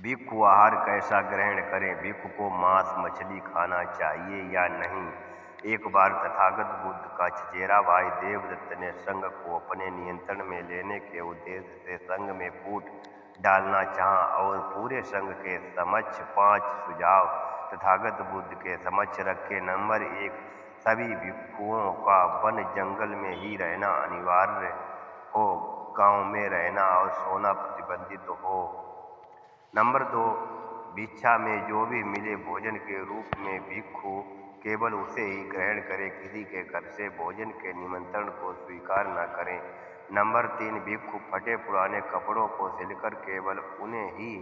भिक्षु आहार कैसा ग्रहण करें? भिक्षु को मांस मछली खाना चाहिए या नहीं? एक बार तथागत बुद्ध का चचेरा भाई देवदत्त ने संघ को अपने नियंत्रण में लेने के उद्देश्य से संघ में फूट डालना चाहा और पूरे संघ के समक्ष 5 सुझाव तथागत बुद्ध के समक्ष रखे। नंबर 1, सभी भिक्षुओं का वन जंगल में ही रहना अनिवार्य हो, गांव में रहना और सोना प्रतिबंधित हो। नंबर 2, भिक्षा में जो भी मिले भोजन के रूप में भिक्षु केवल उसे ही ग्रहण करे, किसी के घर से भोजन के निमंत्रण को स्वीकार न करें। नंबर 3, भिक्षु फटे पुराने कपड़ों को सिलकर केवल उन्हें ही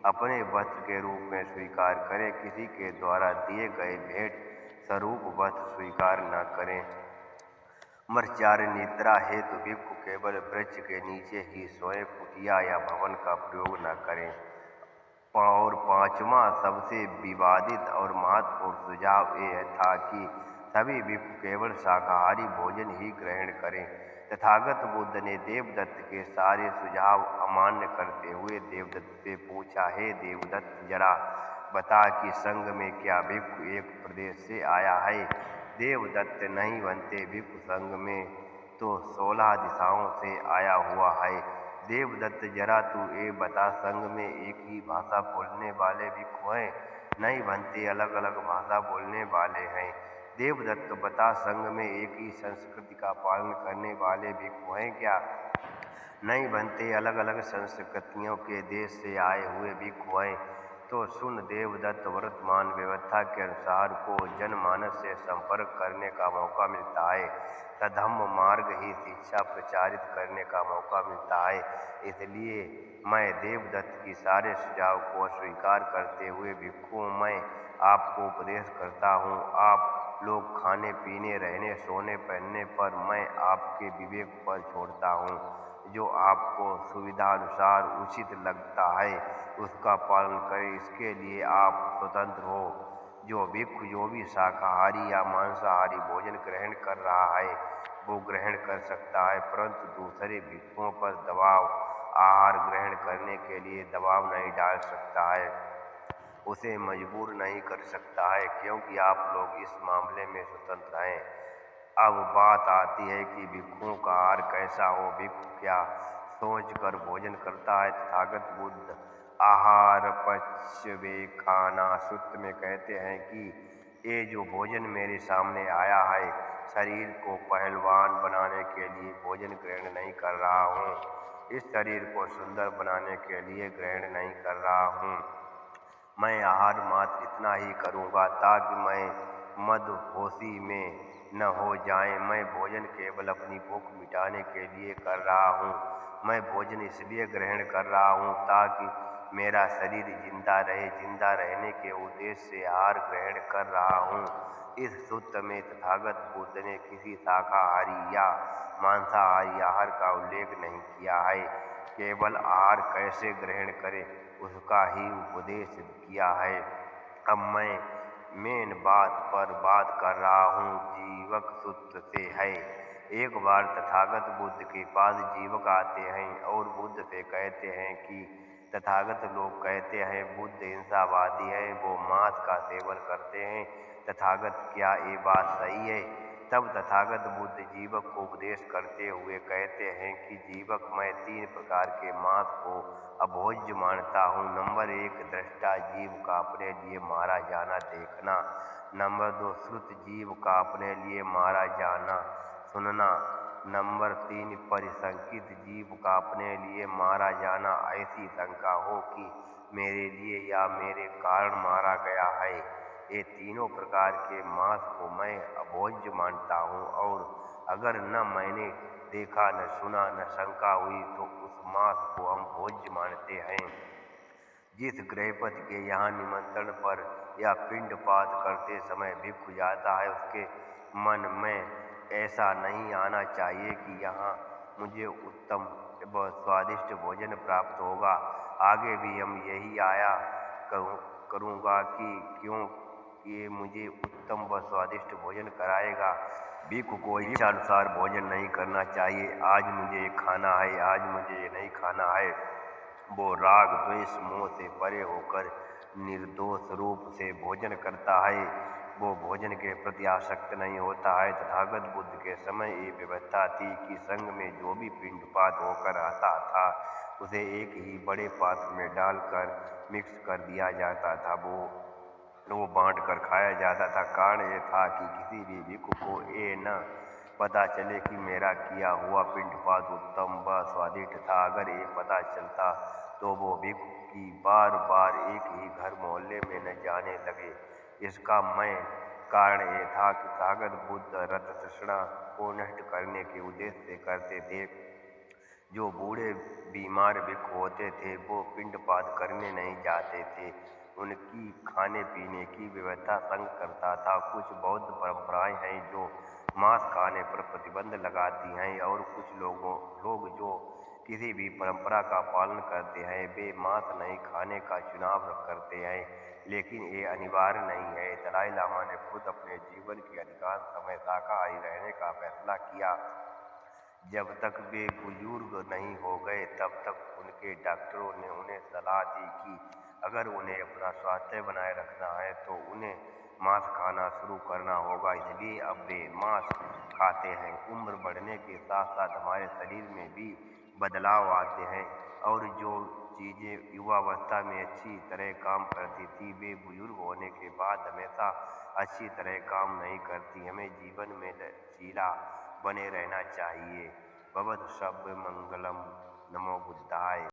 अपने वस्त्र के रूप में स्वीकार करें, किसी के द्वारा दिए गए भेंट स्वरूप वस्त्र स्वीकार न करें। नंबर 4, निद्रा हेतु भिक्षु केवल वृक्ष के नीचे ही सोए, कुटिया या भवन का प्रयोग न करें। और 5वां सबसे विवादित और महत्वपूर्ण सुझाव यह था कि सभी भिक्षु केवल शाकाहारी भोजन ही ग्रहण करें। तथागत बुद्ध ने देवदत्त के सारे सुझाव अमान्य करते हुए देवदत्त से पूछा, हे देवदत्त, जरा बता कि संघ में क्या भिक्षु एक प्रदेश से आया है? देवदत्त, नहीं बनते, भिक्षु संघ में तो 16 दिशाओं से आया हुआ है। देवदत्त, जरा तू ये बता, संघ में एक ही भाषा बोलने वाले भिक्षु हैं? नहीं बनते, अलग अलग भाषा बोलने वाले हैं। देवदत्त, बता, संघ में एक ही संस्कृति का पालन करने वाले भिक्षु हैं क्या? नहीं बनते, अलग अलग संस्कृतियों के देश से आए हुए भिक्षु हैं। तो सुन देवदत्त, वर्तमान व्यवस्था के अनुसार को जनमानस से संपर्क करने का मौका मिलता है, सधम्म मार्ग ही शिक्षा प्रचारित करने का मौका मिलता है। इसलिए मैं देवदत्त की सारे सुझाव को स्वीकार करते हुए भिक्षुओं मैं आपको उपदेश करता हूँ। आप लोग खाने पीने रहने सोने पहनने पर मैं आपके विवेक पर छोड़ता हूँ। जो आपको सुविधानुसार उचित लगता है उसका पालन करें, इसके लिए आप स्वतंत्र हो। जो भिक्षु जो भी शाकाहारी या मांसाहारी भोजन ग्रहण कर रहा है वो ग्रहण कर सकता है, परंतु दूसरे भिक्षुओं पर दबाव आहार ग्रहण करने के लिए दबाव नहीं डाल सकता है, उसे मजबूर नहीं कर सकता है, क्योंकि आप लोग इस मामले में स्वतंत्र हैं। अब बात आती है कि भिक्षुओं का आहार कैसा हो, भिक्षु क्या सोच कर भोजन करता है? तथागत बुद्ध आहार पच्यवेक्षाना सूत्र में कहते हैं कि ये जो भोजन मेरे सामने आया है, शरीर को पहलवान बनाने के लिए भोजन ग्रहण नहीं कर रहा हूँ, इस शरीर को सुंदर बनाने के लिए ग्रहण नहीं कर रहा हूँ। मैं आहार मात्र इतना ही करूँगा ताकि मैं मदहोशी में न हो जाए। मैं भोजन केवल अपनी भूख मिटाने के लिए कर रहा हूँ। मैं भोजन इसलिए ग्रहण कर रहा हूँ ताकि मेरा शरीर जिंदा रहे। जिंदा रहने के उद्देश्य से आहार ग्रहण कर रहा हूँ। इस सूत्र में तथागत बुद्ध ने किसी शाकाहारी या मांसाहारी आहार का उल्लेख नहीं किया है, केवल आहार कैसे ग्रहण करें उसका ही उपदेश किया है। अब मैं मेन बात पर बात कर रहा हूँ, जीवक सूत्र से है। एक बार तथागत बुद्ध के पास जीवक आते हैं और बुद्ध से कहते हैं कि तथागत लोग कहते हैं बुद्ध हिंसावादी है, वो मांस का सेवन करते हैं। तथागत, क्या ये बात सही है? तब तथागत बुद्ध जीवक को उपदेश करते हुए कहते हैं कि जीवक, मैं 3 प्रकार के मांस को अभोज्य मानता हूँ। नंबर 1, दृष्टा जीव का अपने लिए मारा जाना देखना। नंबर 2, श्रुत जीव का अपने लिए मारा जाना सुनना। नंबर 3, परिसंकित जीव का अपने लिए मारा जाना, ऐसी शंका हो कि मेरे लिए या मेरे कारण मारा गया है। ये तीनों प्रकार के मांस को मैं अभोज्य मानता हूँ, और अगर न मैंने देखा, न सुना, न शंका हुई तो उस मांस को हम भोज्य मानते हैं। जिस गृहपति के यहाँ निमंत्रण पर या पिंडपात करते समय भिक्षु जाता है उसके मन में ऐसा नहीं आना चाहिए कि यहाँ मुझे उत्तम व स्वादिष्ट भोजन प्राप्त होगा। आगे भी हम यही आया करूँगा कि क्यों ये मुझे उत्तम व स्वादिष्ट भोजन कराएगा। भिक्षु को इच्छानुसार भोजन नहीं करना चाहिए। आज मुझे ये खाना है, आज मुझे ये नहीं खाना है। वो राग द्वेष मोह से परे होकर निर्दोष रूप से भोजन करता है। वो भोजन के प्रति आसक्त नहीं होता है। तथागत बुद्ध के समय ये व्यवस्था थी कि संघ में जो भी पिंडपात होकर आता था उसे एक ही बड़े पात्र में डालकर मिक्स कर दिया जाता था। वो बांट कर खाया जाता था। कारण ये था कि किसी भी भिक्षु को ये न पता चले कि मेरा किया हुआ पिंडपात उत्तम व स्वादिष्ट था। अगर ये पता चलता तो वो भिक्षु की बार बार एक ही घर मोहल्ले में न जाने लगे। इसका मैं कारण ये था कि तथागत बुद्ध रत तृष्णा को नष्ट करने के उद्देश्य से करते थे। जो बूढ़े बीमार भिक्षु होते थे वो पिंडपात करने नहीं जाते थे। उनकी खाने पीने की व्यवस्था संघ करता था। कुछ बौद्ध परंपराएं हैं जो मांस खाने पर प्रतिबंध लगाती हैं और कुछ लोग जो किसी भी परंपरा का पालन करते हैं वे मांस नहीं खाने का चुनाव करते हैं। लेकिन ये अनिवार्य नहीं है। दलाई लामा ने खुद अपने जीवन के अधिकांश समय शाकाहारी रहने का फैसला किया। जब तक वे बुजुर्ग नहीं हो गए तब तक उनके डॉक्टरों ने उन्हें सलाह दी कि अगर उन्हें अपना स्वास्थ्य बनाए रखना है तो उन्हें मांस खाना शुरू करना होगा। इसलिए अब वे मांस खाते हैं। उम्र बढ़ने के साथ साथ हमारे शरीर में भी बदलाव आते हैं और जो चीज़ें युवावस्था में अच्छी तरह काम करती थी वे बुजुर्ग होने के बाद हमेशा अच्छी तरह काम नहीं करती। हमें जीवन में लचीला बने रहना चाहिए। भवत सर्वमंगलम। नमो बुद्धाय।